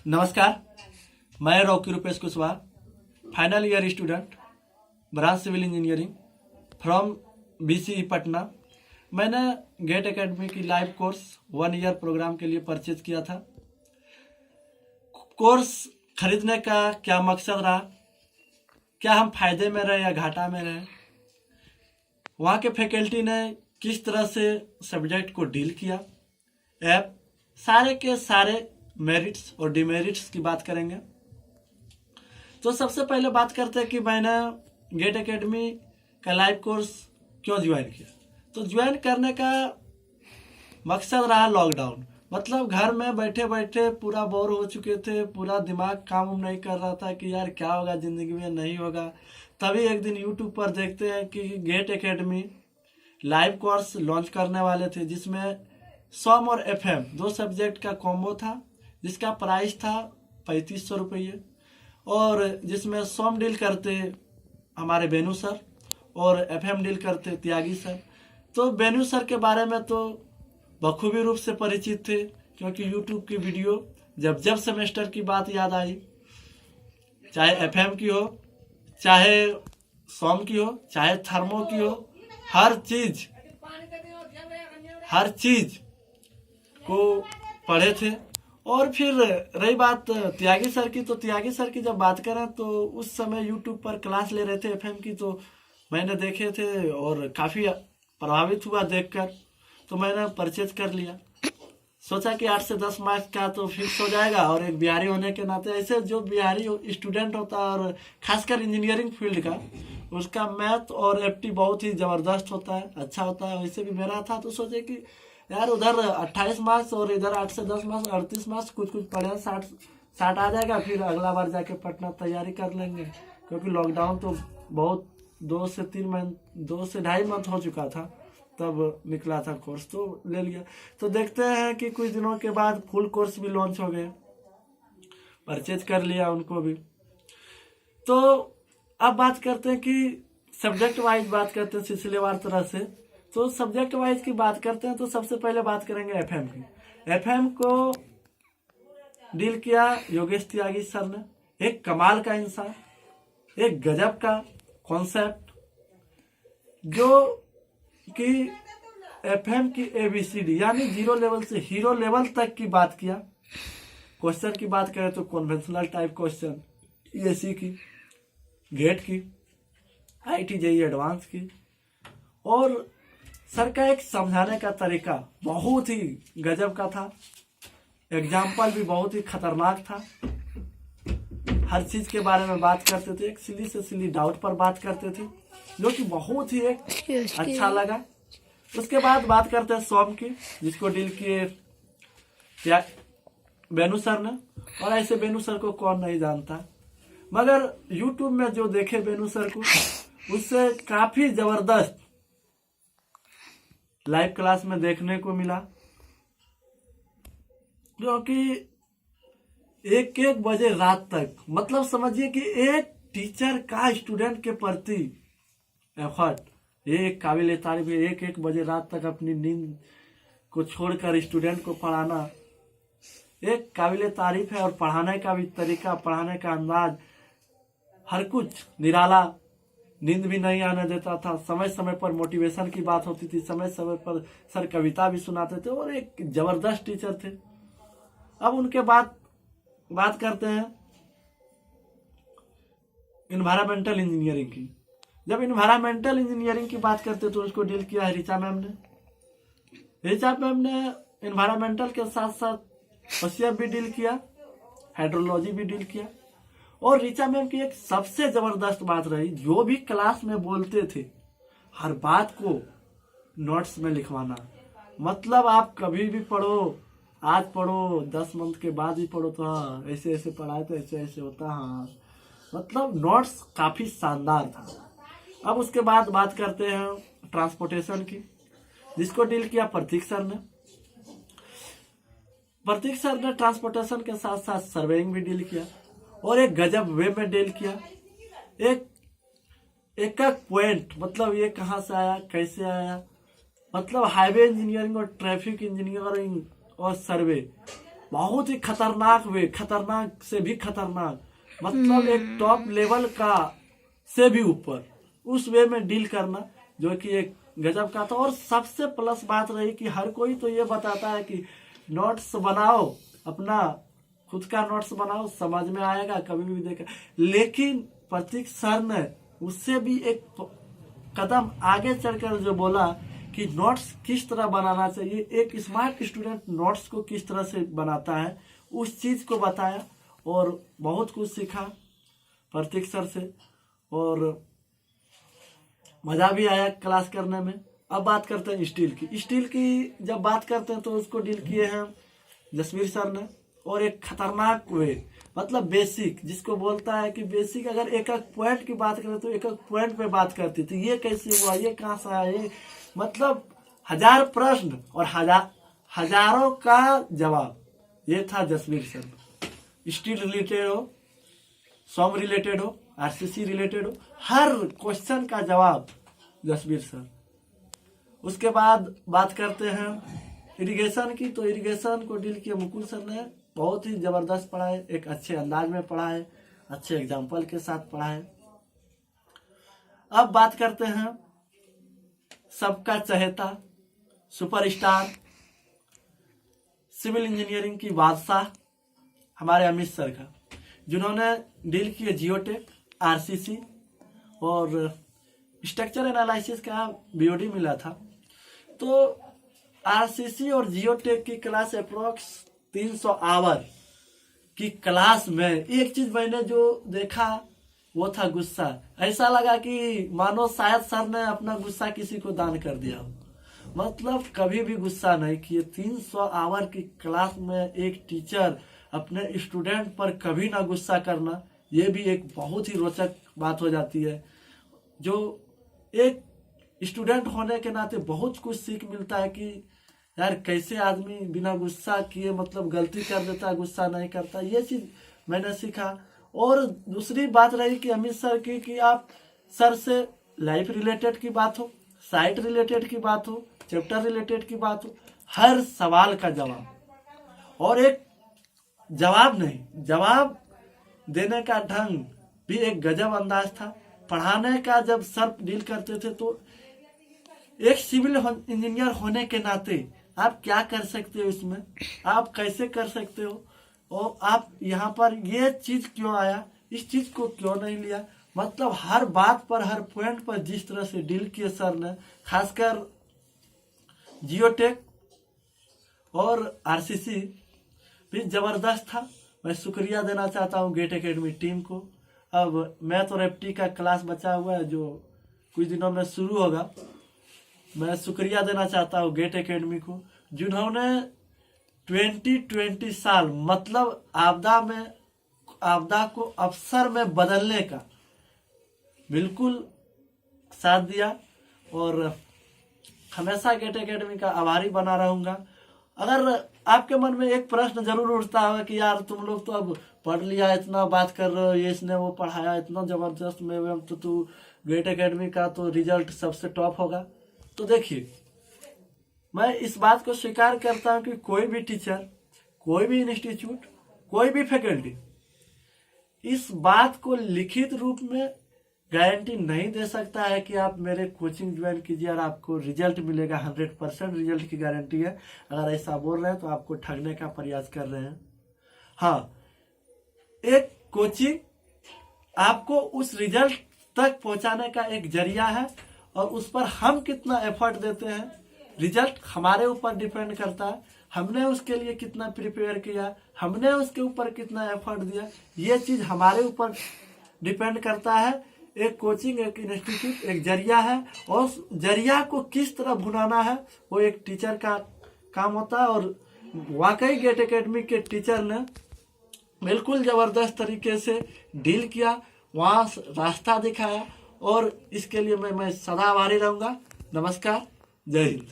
नमस्कार, मैं Rocky Rupesh Kushwaha, final year student, branch civil engineering from BCE Patna. मैंने गेट एकेडमी की लाइव कोर्स 1 ईयर प्रोग्राम के लिए परचेज किया था। कोर्स खरीदने का क्या मकसद रहा, क्या हम फायदे में रहे या घाटा में रहे, वहाँ के फैकल्टी ने किस तरह से सब्जेक्ट को डील किया, ऐप सारे के सारे मेरिट्स और डिमेरिट्स की बात करेंगे। तो सबसे पहले बात करते हैं कि मैंने गेट एकेडमी का लाइव कोर्स क्यों ज्वाइन किया। तो ज्वाइन करने का मकसद रहा लॉकडाउन, मतलब घर में बैठे बैठे पूरा बोर हो चुके थे, पूरा दिमाग काम नहीं कर रहा था कि यार क्या होगा ज़िंदगी में, नहीं होगा। तभी एक दिन यूट्यूब पर देखते हैं कि Gate Academy live course launch करने वाले थे, जिसमें सॉम और एफएम 2 सब्जेक्ट का कॉम्बो था, जिसका प्राइस था 3500 रुपये, और जिसमें सॉम डील करते हमारे बेनू सर और एफएम डील करते त्यागी सर। तो बेनू सर के बारे में तो बखूबी रूप से परिचित थे, क्योंकि यूट्यूब की वीडियो जब जब सेमेस्टर की बात याद आई, चाहे एफएम की हो, चाहे सॉम की हो, चाहे थर्मो की हो, हर चीज को पढ़े थे। और फिर रही बात त्यागी सर की, तो त्यागी सर की जब बात करें तो उस समय यूट्यूब पर क्लास ले रहे थे एफएम की, तो मैंने देखे थे और काफ़ी प्रभावित हुआ देखकर, तो मैंने परचेज कर लिया। सोचा कि 8 से 10 मार्क्स का तो फिक्स हो जाएगा, और एक बिहारी होने के नाते ऐसे जो बिहारी स्टूडेंट होता है और खासकर इंजीनियरिंग फील्ड का, उसका मैथ और एफटी बहुत ही ज़बरदस्त होता है, अच्छा होता है। वैसे भी मेरा था, तो सोचे कि यार उधर 28 मार्क्स और इधर 8 से 10 मार्क्स 38 मार्क्स कुछ पढ़े, 60 आ जाएगा, फिर अगला बार जाके पटना तैयारी कर लेंगे। क्योंकि लॉकडाउन तो बहुत 2 से 2.5 मंथ हो चुका था, तब निकला था कोर्स, तो ले लिया। तो देखते हैं कि कुछ दिनों के बाद फुल कोर्स भी लॉन्च हो गए, परचेज कर लिया उनको भी। तो अब बात करते हैं कि सब्जेक्ट वाइज बात करते हैं सिलसिलेवार तरह से। तो सब्जेक्ट वाइज की बात करते हैं तो सबसे पहले बात करेंगे एफएम की। एफएम को डील किया योगेश त्यागी सर ने। एक कमाल का इंसान, एक गजब का कॉन्सेप्ट, जो कि एफएम की एबीसीडी यानी 0 लेवल से हीरो लेवल तक की बात किया। क्वेश्चन की बात करें तो कन्वेंशनल टाइप क्वेश्चन, ईएसी की, गेट की, आईटी जेईई एडवांस की, और सर का एक समझाने का तरीका बहुत ही गजब का था। एग्जाम्पल भी बहुत ही खतरनाक था। हर चीज के बारे में बात करते थे, एक सिली से सिली डाउट पर बात करते थे, जो कि बहुत ही एक अच्छा लगा। उसके बाद बात करते हैं सॉम की, जिसको डील किए बेनू सर ने। और ऐसे बेनू सर को कौन नहीं जानता, मगर यूट्यूब में जो देखे बेनू सर को, उससे काफी जबरदस्त लाइव क्लास में देखने को मिला। क्योंकि 1-1 बजे रात तक, मतलब समझिए कि एक टीचर का स्टूडेंट के प्रति एफर्ट एक काबिल तारीफ है। 1-1 बजे रात तक अपनी नींद को छोड़कर स्टूडेंट को पढ़ाना एक काबिल तारीफ है। और पढ़ाने का भी तरीका, पढ़ाने का अंदाज, हर कुछ निराला। नींद भी नहीं आने देता था, समय समय पर मोटिवेशन की बात होती थी, समय समय पर सर कविता भी सुनाते थे, और एक जबरदस्त टीचर थे। अब उनके बाद बात करते हैं इन्वायरमेंटल इंजीनियरिंग की। जब इन्वायरमेंटल इंजीनियरिंग की बात करते तो उसको डील किया ऋचा मैम ने। ऋचा मैम ने इन्वायरमेंटल के साथ साथ ओशियर भी डील किया, हाइड्रोलॉजी भी डील किया। और ऋचा मैम की एक सबसे जबरदस्त बात रही, जो भी क्लास में बोलते थे हर बात को नोट्स में लिखवाना। मतलब आप कभी भी पढ़ो, आज पढ़ो, 10 मंथ के बाद ही पढ़ो, तो हाँ ऐसे ऐसे पढ़ाए तो ऐसे ऐसे होता, हाँ मतलब नोट्स काफी शानदार था। अब उसके बाद बात करते हैं ट्रांसपोर्टेशन की, जिसको डील किया प्रतीक सर ने। प्रतीक सर ने ट्रांसपोर्टेशन के साथ साथ सर्वेइंग भी डील किया, और एक गजब वे में डील किया। एक पॉइंट, मतलब ये कहाँ से आया, कैसे आया, मतलब हाईवे इंजीनियरिंग और ट्रैफिक इंजीनियरिंग और सर्वे बहुत ही खतरनाक से भी खतरनाक, मतलब एक टॉप लेवल का से भी ऊपर उस वे में डील करना, जो कि एक गजब का था। और सबसे प्लस बात रही कि हर कोई तो ये बताता है कि नोट्स बनाओ, अपना खुद का नोट्स बनाओ, समझ में आएगा, कभी भी देखा। लेकिन प्रतीक सर ने उससे भी एक कदम आगे चढ़कर जो बोला कि नोट्स किस तरह बनाना चाहिए, एक स्मार्ट स्टूडेंट नोट्स को किस तरह से बनाता है, उस चीज को बताया और बहुत कुछ सीखा प्रतीक सर से और मजा भी आया क्लास करने में। अब बात करते हैं स्टील की जब बात करते हैं तो उसको डील किए हैं जसवीर सर ने, और एक खतरनाक वे, मतलब बेसिक जिसको बोलता है कि बेसिक, अगर एक एक पॉइंट की बात करें तो एक एक पॉइंट पे बात करती थी, ये कैसे हुआ, ये कहाँ से आया, ये मतलब 1000 प्रश्न और हजारों का जवाब। ये था जसवीर सर। स्टील रिलेटेड हो, सॉम रिलेटेड हो, आरसीसी रिलेटेड हो, हर क्वेश्चन का जवाब जसवीर सर। उसके बाद बात करते हैं इरिगेशन की, तो इरिगेशन को डील किया मुकुल सर ने, बहुत ही जबरदस्त पढ़ाए, एक अच्छे अंदाज में पढ़ाए, अच्छे एग्जाम्पल के साथ पढ़ाए। अब बात करते हैं सबका चहेता सुपरस्टार सिविल इंजीनियरिंग की बादशाह हमारे अमित सर का, जिन्होंने डील किए जियोटेक, आरसीसी और स्ट्रक्चर एनालिसिस का बीओडी मिला था। तो आरसीसी और जियोटेक की क्लास अप्रोक्स 300 आवर की क्लास में एक चीज मैंने जो देखा वो था गुस्सा। ऐसा लगा कि मानो शायद सर ने अपना गुस्सा किसी को दान कर दिया हो, मतलब कभी भी गुस्सा नहीं किए। 300 आवर की क्लास में एक टीचर अपने स्टूडेंट पर कभी ना गुस्सा करना, ये भी एक बहुत ही रोचक बात हो जाती है। जो एक स्टूडेंट होने के नाते बहुत कुछ सीख मिलता है कि यार कैसे आदमी बिना गुस्सा किए मतलब गलती कर देता है, गुस्सा नहीं करता, ये चीज मैंने सीखा। और दूसरी बात रही कि अमित सर की कि आप सर से लाइफ रिलेटेड की बात हो, साइट रिलेटेड की बात हो, चैप्टर रिलेटेड की बात हो, हर सवाल का जवाब, और एक जवाब नहीं, जवाब देने का ढंग भी एक गजब अंदाज था। पढ़ाने का जब सर डील करते थे तो एक सिविल इंजीनियर होने के नाते आप क्या कर सकते हो इसमें, आप कैसे कर सकते हो, और आप यहाँ पर ये चीज क्यों आया, इस चीज को क्यों नहीं लिया, मतलब हर बात पर, हर पॉइंट पर जिस तरह से डील किए सर ने, खासकर जियोटेक और आरसीसी भी जबरदस्त था। मैं शुक्रिया देना चाहता हूँ गेट एकेडमी टीम को। अब मैथ और एफटी का क्लास बचा हुआ है जो कुछ दिनों में शुरू होगा। मैं शुक्रिया देना चाहता हूँ गेट एकेडमी को, जिन्होंने 20 साल मतलब आपदा को अवसर में बदलने का बिल्कुल साथ दिया, और हमेशा गेट एकेडमी का आभारी बना रहूंगा। अगर आपके मन में एक प्रश्न जरूर उठता है कि यार तुम लोग तो अब पढ़ लिया, इतना बात कर रहे हो, ये इसने वो पढ़ाया इतना जबरदस्त में, तो तू गेट एकेडमी का तो रिजल्ट सबसे टॉप होगा। तो देखिए, मैं इस बात को स्वीकार करता हूं कि कोई भी टीचर, कोई भी इंस्टीट्यूट, कोई भी फैकल्टी इस बात को लिखित रूप में गारंटी नहीं दे सकता है कि आप मेरे कोचिंग ज्वाइन कीजिए और आपको रिजल्ट मिलेगा, 100% रिजल्ट की गारंटी है। अगर ऐसा बोल रहे हैं तो आपको ठगने का प्रयास कर रहे हैं। हाँ, एक कोचिंग आपको उस रिजल्ट तक पहुंचाने का एक जरिया है, और उस पर हम कितना एफर्ट देते हैं, रिजल्ट हमारे ऊपर डिपेंड करता है। हमने उसके लिए कितना प्रिपेयर किया, हमने उसके ऊपर कितना एफर्ट दिया, ये चीज हमारे ऊपर डिपेंड करता है। एक कोचिंग, एक इंस्टीट्यूट एक जरिया है, और उस जरिया को किस तरह भुनाना है वो एक टीचर का काम होता है। और वाकई गेट एकेडमी के टीचर ने बिल्कुल जबरदस्त तरीके से डील किया, वहां रास्ता दिखाया, और इसके लिए मैं सदा आभारी रहूंगा। नमस्कार, जय हिंद।